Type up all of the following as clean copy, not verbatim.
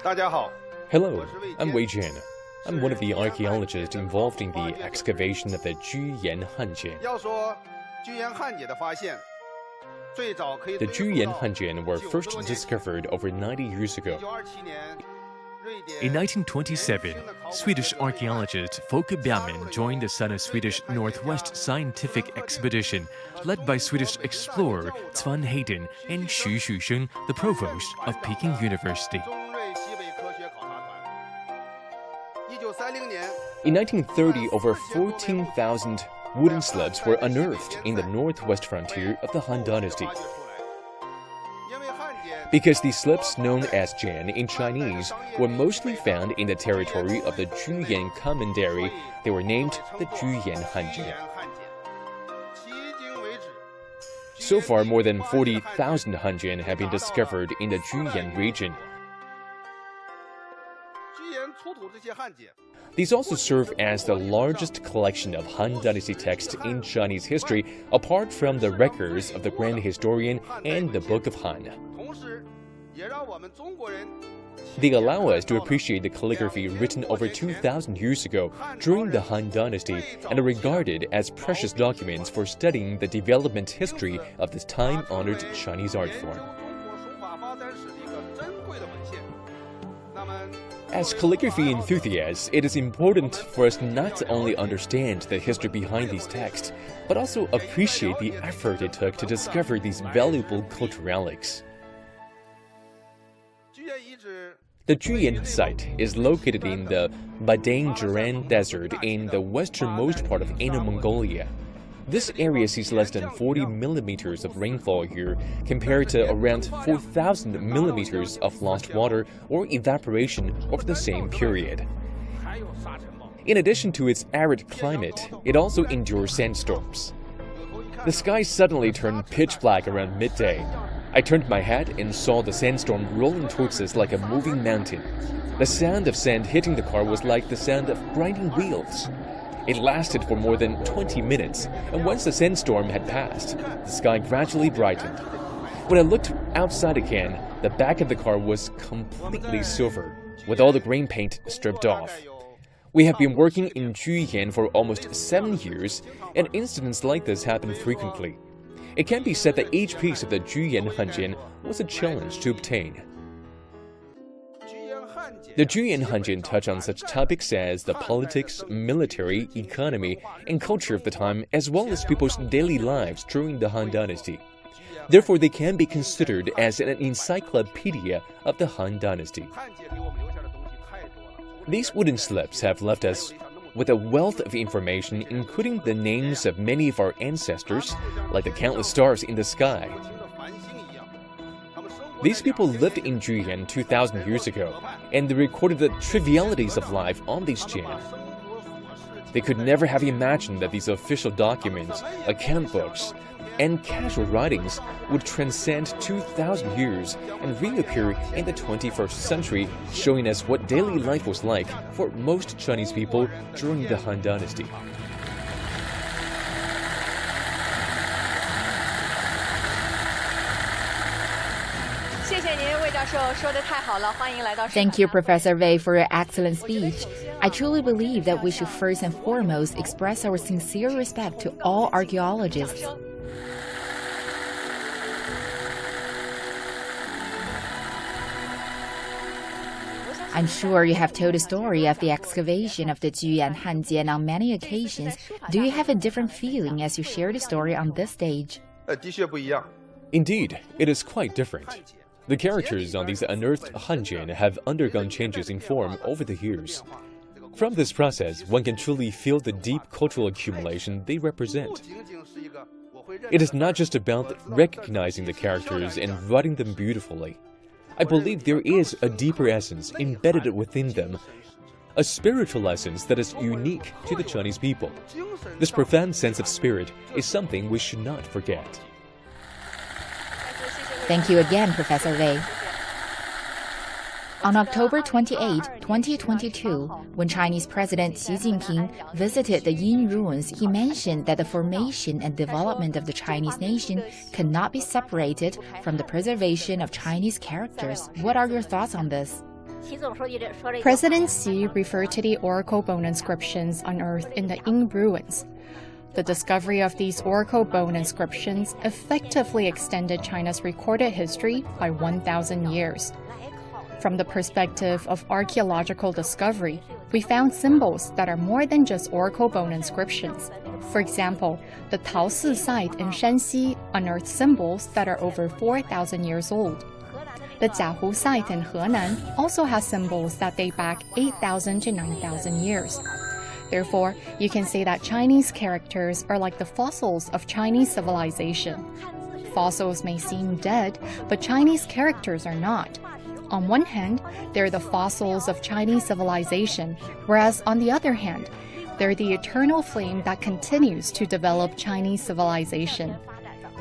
Hello, I'm Wei Jian. I'm one of the archaeologists involved in the excavation of the Juyan Han Jian. The Juyan Han Jian were first discovered over 90 years ago. In 1927, Swedish archaeologist Folke Bergman joined the Southern Swedish Northwest Scientific Expedition, led by Swedish explorer Svan Hedin and Xu Xusheng, the provost of Peking University. In 1930, over 14,000 wooden slabs were unearthed in the northwest frontier of the Han Dynasty. Because these slabs, known as Jian in Chinese, were mostly found in the territory of the Juyan Commandery, they were named the Juyan Han Jian. So far, more than 40,000 Han Jian have been discovered in the Juyan region. These also serve as the largest collection of Han Dynasty texts in Chinese history, apart from the records of the Grand Historian and the Book of Han. They allow us to appreciate the calligraphy written over 2,000 years ago during the Han Dynasty and are regarded as precious documents for studying the development history of this time-honored Chinese art form. As calligraphy enthusiasts, it is important for us not to only understand the history behind these texts, but also appreciate the effort it took to discover these valuable cultural relics. The Juyan site is located in the Badang-Jiran Desert in the westernmost part of Inner Mongolia. This area sees less than 40 millimeters of rainfall a year, compared to around 4,000 millimeters of lost water or evaporation over the same period. In addition to its arid climate, it also endures sandstorms. The sky suddenly turned pitch black around midday. I turned my head and saw the sandstorm rolling towards us like a moving mountain. The sound of sand hitting the car was like the sound of grinding wheels. It lasted for more than 20 minutes, and once the sandstorm had passed, the sky gradually brightened. When I looked outside again, the back of the car was completely silver, with all the green paint stripped off. We have been working in Juyan for almost 7 years, and incidents like this happen frequently. It can be said that each piece of the Juyan Han Jian was a challenge to obtain. The Juyan Han Jian touch on such topics as the politics, military, economy, and culture of the time, as well as people's daily lives during the Han Dynasty. Therefore, they can be considered as an encyclopedia of the Han Dynasty. These wooden slabs have left us with a wealth of information, including the names of many of our ancestors, like the countless stars in the sky. These people lived in Juyan 2,000 years ago, and they recorded the trivialities of life on these Jian. They could never have imagined that these official documents, account books, and casual writings would transcend 2,000 years and reappear in the 21st century, showing us what daily life was like for most Chinese people during the Han Dynasty. Thank you, Professor Wei, for your excellent speech. I truly believe that we should first and foremost express our sincere respect to all archaeologists. I'm sure you have told the story of the excavation of the Juyan Han Jian on many occasions. Do you have a different feeling as you share the story on this stage? Indeed, it is quite different. The characters on these unearthed Han Jian have undergone changes in form over the years. From this process, one can truly feel the deep cultural accumulation they represent. It is not just about recognizing the characters and writing them beautifully. I believe there is a deeper essence embedded within them, a spiritual essence that is unique to the Chinese people. This profound sense of spirit is something we should not forget. Thank you again, Professor Wei. On October 28, 2022, when Chinese President Xi Jinping visited the Yin ruins, he mentioned that the formation and development of the Chinese nation cannot be separated from the preservation of Chinese characters. What are your thoughts on this? President Xi referred to the oracle bone inscriptions unearthed in the Ying ruins. The discovery of these oracle bone inscriptions effectively extended China's recorded history by 1,000 years. From the perspective of archaeological discovery, we found symbols that are more than just oracle bone inscriptions. For example, the Taosi site in Shanxi unearthed symbols that are over 4,000 years old. The Jiahu site in Henan also has symbols that date back 8,000 to 9,000 years. Therefore, you can say that Chinese characters are like the fossils of Chinese civilization. Fossils may seem dead, but Chinese characters are not. On one hand, they're the fossils of Chinese civilization, whereas on the other hand, they're the eternal flame that continues to develop Chinese civilization.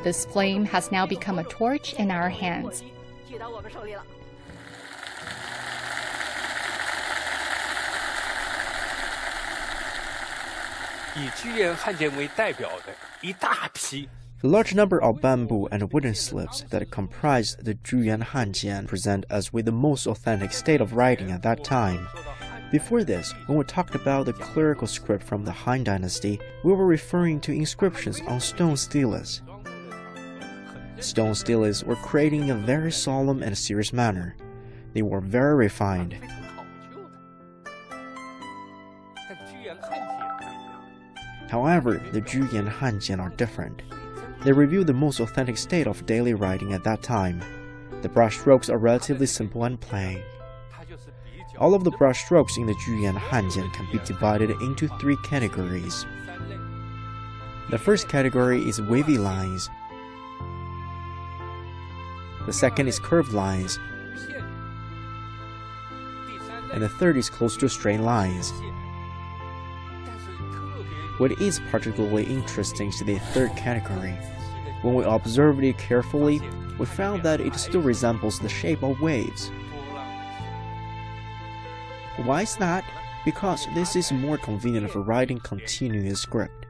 This flame has now become a torch in our hands. 以居延汉奸为代表的一大批 The large number of bamboo and wooden slips that comprise the Juyan Han Jian present us with the most authentic state of writing at that time. Before this, when we talked about the clerical script from the Han Dynasty, we were referring to inscriptions on stone steles. Stone steles were created in a very solemn and serious manner. They were very refined. However, the Juyan Han Jian are different. They reveal the most authentic state of daily writing at that time. The brushstrokes are relatively simple and plain. All of the brushstrokes in the Juyan Han Jian can be divided into 3 categories. The first category is wavy lines. The second is curved lines. And the third is close to straight lines. What is particularly interesting is the third category. When we observed it carefully, we found that it still resembles the shape of waves. Why is that? Because this is more convenient for writing continuous script.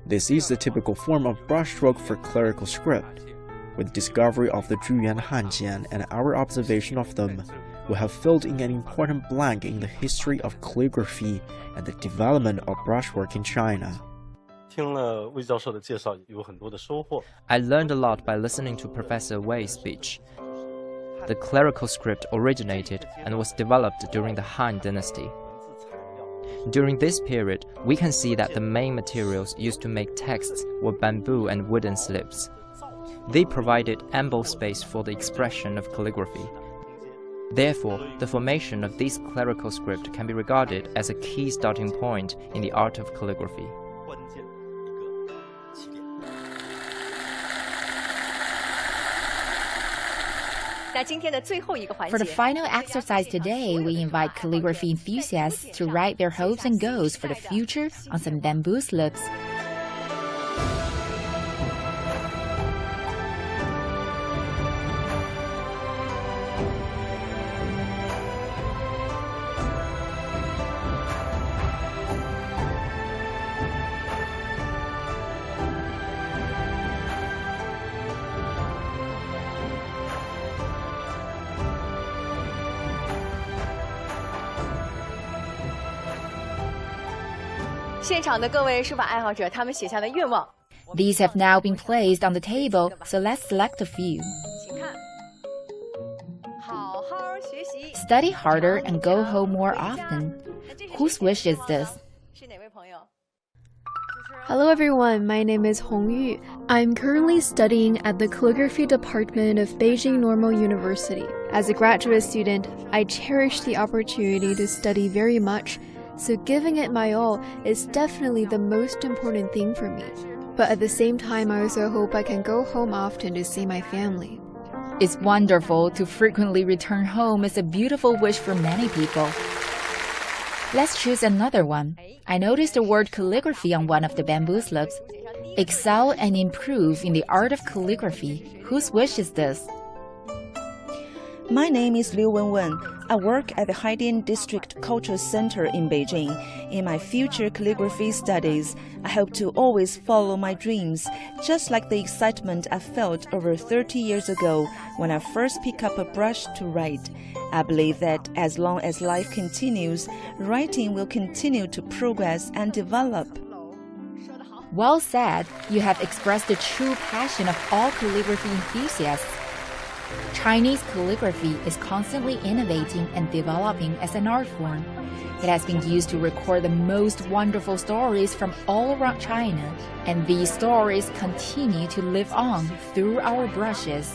This is the typical form of brushstroke for clerical script. With the discovery of the Juyan Han Jian and our observation of them, we have filled in an important blank in the history of calligraphy and the development of brushwork in China. 听了魏教授的介绍，有很多的收获。 I learned a lot by listening to Professor Wei's speech. The clerical script originated and was developed during the Han Dynasty. During this period, we can see that the main materials used to make texts were bamboo and wooden slips. They provided ample space for the expression of calligraphy. Therefore, the formation of this clerical script can be regarded as a key starting point in the art of calligraphy. For the final exercise today, we invite calligraphy enthusiasts to write their hopes and goals for the future on some bamboo slips. These have now been placed on the table, so let's select a few. Study harder and go home more often. Whose wish is this? Hello everyone, my name is Hong Yu. I'm currently studying at the calligraphy department of Beijing Normal University. As a graduate student, I cherish the opportunity to study very much, so giving it my all is definitely the most important thing for me. But at the same time, I also hope I can go home often to see my family. It's wonderful to frequently return home. It's a beautiful wish for many people. Let's choose another one. I noticed the word calligraphy on one of the bamboo slips. Excel and improve in the art of calligraphy. Whose wish is this? My name is Liu Wenwen. I work at the Han District Cultural Center in Beijing. In my future calligraphy studies, I hope to always follow my dreams, just like the excitement I felt over 30 years ago when I first picked up a brush to write. I believe that as long as life continues, writing will continue to progress and develop. Well said. You have expressed the true passion of all calligraphy enthusiasts. Chinese calligraphy is constantly innovating and developing as an art form. It has been used to record the most wonderful stories from all around China, and these stories continue to live on through our brushes.